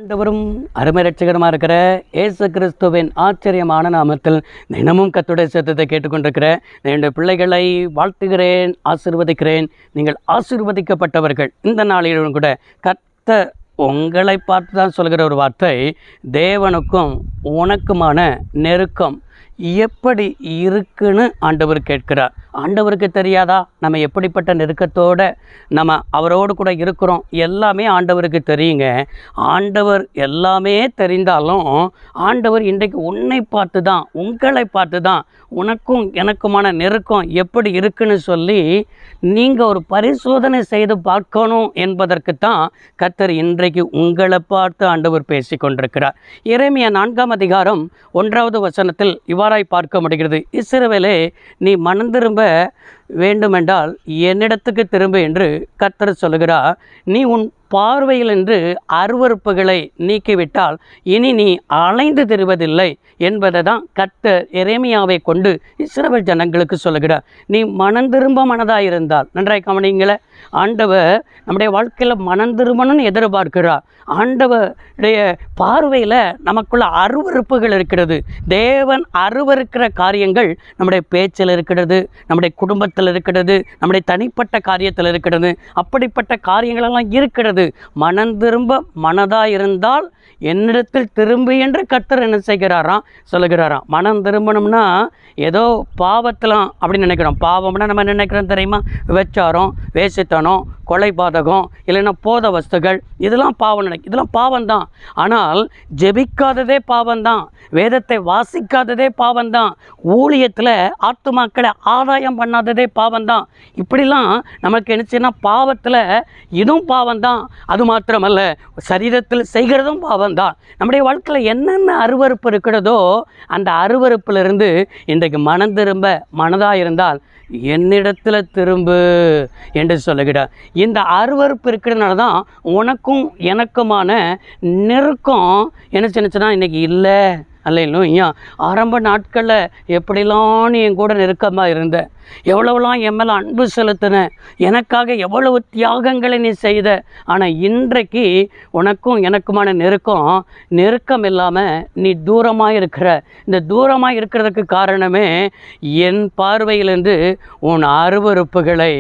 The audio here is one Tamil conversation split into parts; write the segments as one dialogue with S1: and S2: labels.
S1: ஆண்டவரும் அருமை ரட்சகரமாக இருக்கிற இயேசு கிறிஸ்துவின் ஆச்சரியமான நாமத்தில் தினமும் கர்த்தருடைய சத்தத்தை கேட்டுக்கொண்டிருக்கிற என்னுடைய பிள்ளைகளை வாழ்த்துகிறேன், ஆசீர்வதிக்கிறேன். நீங்கள் ஆசீர்வதிக்கப்பட்டவர்கள். இந்த நாளிலும் கூட கர்த்தர் உங்களை பார்த்து தான் சொல்கிற ஒரு வார்த்தை, தேவனுக்கும் உனக்குமான நெருக்கம் எப்படி இருக்குன்னு ஆண்டவர் கேட்கிறார். ஆண்டவருக்கு தெரியாதா நம்ம எப்படிப்பட்ட நெருக்கத்தோடு நம்ம அவரோடு கூட இருக்கிறோம்? எல்லாமே ஆண்டவருக்கு தெரியுங்க. ஆண்டவர் எல்லாமே தெரிந்தாலும் ஆண்டவர் இன்றைக்கு உன்னை பார்த்து தான், உங்களை பார்த்து தான் உனக்கும் எனக்குமான நெருக்கம் எப்படி இருக்குன்னு சொல்லி நீங்கள் ஒரு பரிசோதனை செய்து பார்க்கணும் என்பதற்கு தான் கர்த்தர் இன்றைக்கு உங்களை பார்த்து ஆண்டவர் பேசி கொண்டிருக்கிறார். எரேமியா 4ஆம் அதிகாரம் 1வது வசனத்தில் இவ்வாறாய் பார்க்க முடிகிறது. இஸ்ரவேலே, நீ மனம் திரும்ப வேண்டுமென்றால் என்னிடத்துக்கு திரும்ப என்று கர்த்தர் சொல்லுகிறார். நீ உன் பார்வையில் என்று அருவருப்புகளை நீக்கிவிட்டால் இனி நீ அலைந்து திரிவதில்லை என்பதை தான் கர்த்தர் எரேமியாவை கொண்டு இஸ்ரவேல் ஜனங்களுக்கு சொல்லுகிறார். நீ மனம் திரும்ப மனதாக இருந்தால், நன்றாய் கவனிங்களே, ஆண்டவர் நம்முடைய வாழ்க்கையில் மனம் திரும்பணும்னு எதிர்பார்க்கிறார். ஆண்டவருடைய பார்வையில் நமக்குள்ள அருவருப்புகள் இருக்கிறது. தேவன் அருவருக்கிற காரியங்கள் நம்முடைய பேச்சில் இருக்கிறது, நம்முடைய குடும்பத்தில் இருக்கிறது, நம்முடைய தனிப்பட்ட காரியத்தில் இருக்கிறது. அப்படிப்பட்ட காரியங்களெல்லாம் இருக்கிறது. மனம் திரும்ப மனதாக இருந்தால் என்னிடத்தில் திரும்பி என்று கர்த்தர் என்ன செய்கிறாராம், சொல்லுகிறாராம். மனம் திரும்பணும்னா ஏதோ பாவத்தெலாம் அப்படின்னு நினைக்கிறோம். பாவம்னா நம்ம நினைக்கிறோம் தெரியுமா? விபச்சாரம், வேசித்தனம், கொலைபாதகம், இல்லைன்னா போத வஸ்துகள், இதெல்லாம் பாவம் இதெல்லாம் பாவம்தான். ஆனால் ஜெபிக்காததே பாவம்தான், வேதத்தை வாசிக்காததே பாவம்தான், ஊழியத்தில் ஆத்துமாக்களை ஆதாயம் பண்ணாததே பாவம்தான். இப்படிலாம் நமக்கு என்னச்சுன்னா பாவத்தில் இதுவும் பாவம்தான். அது மாத்திரமல்ல, சரீரத்தில் செய்கிறதும் பாவம்தான். நம்முடைய வாழ்க்கையில் என்னென்ன அருவருப்பு இருக்கிறதோ அந்த அருவருப்பிலிருந்து இன்றைக்கு மனம் திரும்ப மனதாக இருந்தால் என்னிடத்தில் திரும்பு என்று சொல்லுகிறார். இந்த அருவருப்பு இருக்கிறதுனால தான் உனக்கும் எனக்குமான நெருக்கம் என்ன சின்னச்சுன்னா இன்றைக்கி இல்லை. அல்லையா? ஆரம்ப நாட்களில் எப்படிலாம் நீ என் கூட நெருக்கமாக இருந்த, எவ்வளவுலாம் என் மேலே அன்பு செலுத்தின, எனக்காக எவ்வளவு தியாகங்களை நீ செய்த. ஆனால் இன்றைக்கு உனக்கும் எனக்குமான நெருக்கம் இல்லாமல் நீ தூரமாக இருக்கிற. இந்த தூரமாக இருக்கிறதுக்கு காரணமே என் பார்வையிலிருந்து உன் அருவருப்புகளை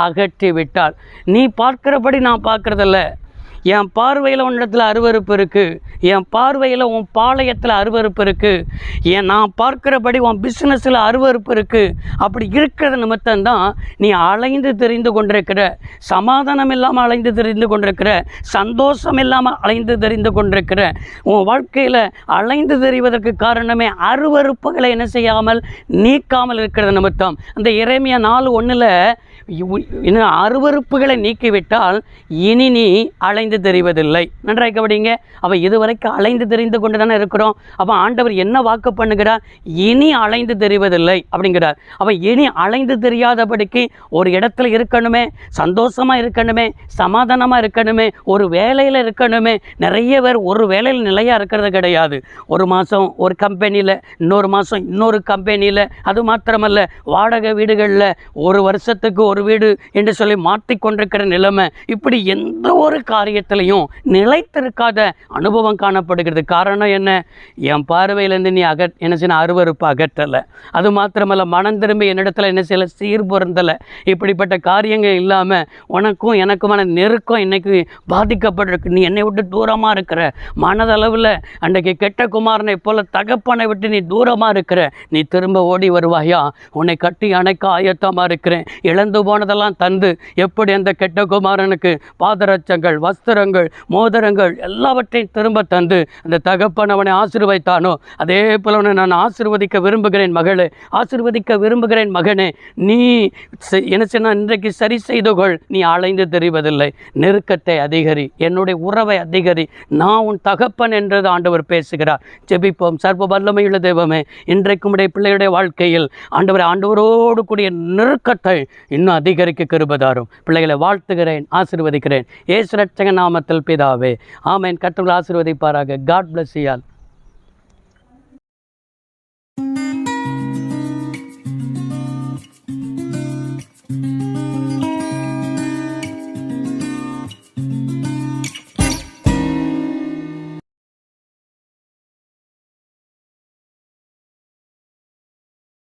S1: அகற்றி விட்டால். நீ பார்க்கிறபடி நான் பார்க்குறதில்ல. என் பார்வையில் உன்னிடத்தில் அருவருப்பு இருக்குது, என் பார்வையில் உன் பாளையத்தில் அருவருப்பு இருக்குது, நான் பார்க்குறபடி உன் பிஸ்னஸில் அருவருப்பு இருக்குது. அப்படி இருக்கிற நிமித்தம்தான் நீ அலைந்து தெரிந்து கொண்டிருக்கிற, சமாதானம் இல்லாமல் அலைந்து தெரிந்து கொண்டிருக்கிற, சந்தோஷம் இல்லாமல் அலைந்து தெரிந்து கொண்டிருக்கிற. உன் வாழ்க்கையில் அலைந்து தெரிவதற்கு காரணமே அருவருப்புகளை என்ன செய்யாமல் நீக்காமல் இருக்கிற நிமித்தம். அந்த எரேமியா 4:1 இன்னும் அருவருப்புகளை நீக்கிவிட்டால் இனி நீ அலைந்து தெரிவதில்லை. நன்றாக கவனிங்க. அப்போ இதுவரைக்கும் அலைந்து தெரிந்து கொண்டு தானே இருக்கிறோம். அப்போ ஆண்டவர் என்ன வாக்கு பண்ணுகிறார்? இனி அலைந்து தெரிவதில்லை அப்படிங்கிறார். அப்போ இனி அலைந்து தெரியாதபடிக்கு ஒரு இடத்துல இருக்கணுமே, சந்தோஷமாக இருக்கணுமே, சமாதானமாக இருக்கணுமே, ஒரு வேலையில் இருக்கணுமே. நிறைய பேர் ஒரு வேலையில் நிலையாக இருக்கிறது கிடையாது. ஒரு மாதம் ஒரு கம்பெனியில், இன்னொரு மாதம் இன்னொரு கம்பெனியில். அது மாத்திரமல்ல, வாடகை வீடுகளில் ஒரு வருஷத்துக்கு ஒரு வீடு என்று சொல்லி மாற்றிக்கொண்டிருக்கிற நிலைமை. இப்படி எந்த ஒரு காரியத்திலையும் நிலைத்திருக்காத அனுபவம் காணப்படுகிறது. காரணம் என்ன? என் பார்வையிலேருந்து நீ என்ன செய்ய அருவருப்பு அகற்றலை. அது மாத்திரமல்ல, மனம் திரும்பி என்னிடத்துல என்ன செய்யலை, சீர்பொருந்தலை. இப்படிப்பட்ட காரியங்கள் இல்லாமல் உனக்கும் எனக்குமான நெருக்கம் இன்னைக்கு பாதிக்கப்பட்டிருக்கு. நீ என்னை விட்டு தூரமாக இருக்கிற, மனதளவில் அன்றைக்கு கெட்ட குமாரனை போல தகப்பனை விட்டு நீ தூரமாக இருக்கிற. நீ திரும்ப ஓடி வருவாயா? உன்னை கட்டி அணைக்க ஆயத்தமாக இருக்கிறேன். இழந்து போனதெல்லாம் தந்து, எப்படி அந்த கெட்ட குமாரனுக்கு பாதரட்சங்கள், வஸ்திரங்கள், மோதிரங்கள் எல்லாவற்றையும் திரும்ப தந்து அந்த தகப்பன் அவனை ஆசீர்வதித்தானோ, அதே போல நான் ஆசீர்வதிக்க விரும்புகிறேன் மகளே, ஆசீர்வதிக்க விரும்புகிறேன் மகனே. நீ என்ன செய்ய இன்றைக்கு சரி செய்து கொள். நீ அலைந்து தெரிவதில்லை. நெருக்கத்தை அதிகரி, என்னுடைய உறவை அதிகரி. நான் உன் தகப்பன் என்றது ஆண்டவர் பேசுகிறார். ஜெபிப்போம். சர்வ வல்லமையுள்ள தெய்வமே, இன்றைக்கும் உடைய பிள்ளையுடைய வாழ்க்கையில் ஆண்டவரோடு கூடிய நெருக்கத்தை இன்னும் அதிகரிக்க கிருபை தாரும். பிள்ளைகளை வாழ்த்துகிறேன், ஆசீர்வதிக்கிறேன். இயேசு ரட்சகர் நாமத்தில் பிதாவே, ஆமென். கர்த்தர் ஆசீர்வதிப்பாராக. God bless you all.